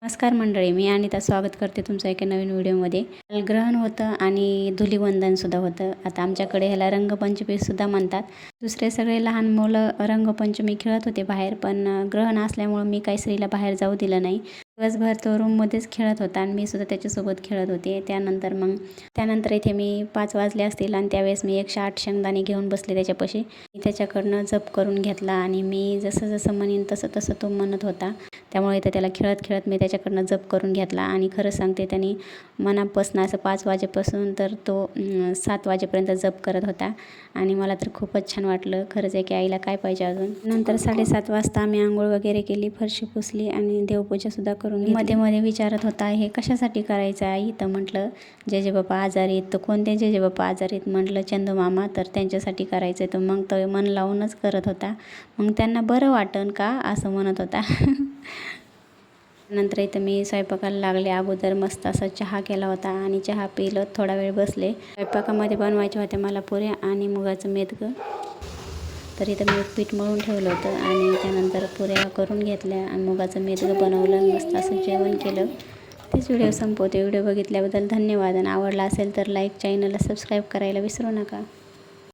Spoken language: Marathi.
नमस्कार मंडळी, मी अनिता स्वागत करते तुमचं एका नवीन व्हिडिओमध्ये. काल ग्रहण होतं आणि धुलीवंदनसुद्धा होतं. आता आमच्याकडे ह्याला रंगपंचमीसुद्धा म्हणतात. दुसरे सगळे लहान मुलं रंगपंचमी खेळत होते बाहेर, पण ग्रहण असल्यामुळं मी काही स्त्रीला बाहेर जाऊ दिलं नाही. दिवसभर तो रूममध्येच खेळत होता आणि मी सुद्धा त्याच्यासोबत खेळत होते. त्यानंतर इथे मी 5 वाजले असतील आणि त्यावेळेस मी 108 शेंगदाणे घेऊन बसले त्याच्यापाशी. मी त्याच्याकडनं जप करून घेतला आणि मी जसं म्हणीन तसं तो म्हणत होता. त्यामुळे इथं त्याला खेळत मी त्याच्याकडनं जप करून घेतला आणि खरं सांगते त्यांनी मनापासून असं 5 वाजेपासून तर तो 7 वाजेपर्यंत जप करत होता आणि मला तर खूपच छान वाटलं. खरंच आहे की आईला काय पाहिजे अजून. नंतर 7:30 वाजता आम्ही आंघोळ वगैरे केली, फरशी पुसली आणि देवपूजासुद्धा करून घेतली. मध्ये विचारत होता हे कशासाठी करायचं आई? तर म्हटलं जेजे बाप्पा आजारी आहेत. तर कोणते जेजे बाप्पा आजारी आहेत? म्हटलं चंदूमामा, तर त्यांच्यासाठी करायचं आहे. तर मग तो मन लावूनच करत होता. मग त्यांना बरं वाटन का असं म्हणत होता. नंतर इथं मी स्वयंपाकाला लागले. अगोदर मस्त असा चहा केला होता आणि चहा पिलं, थोडा वेळ बसले. स्वयंपाकामध्ये बनवायच्या होत्या मला पुऱ्या आणि मुगाचं मेदगं. तर इथं मी पीठ मळून ठेवलं होतं आणि त्यानंतर पुऱ्या करून घेतल्या आणि मुगाचं मेदगं बनवलं. मस्त असं जेवण केलं. तेच व्हिडिओ संपवते. व्हिडिओ बघितल्याबद्दल धन्यवाद आणि आवडला असेल तर लाईक, चॅनलला सबस्क्राईब करायला विसरू नका.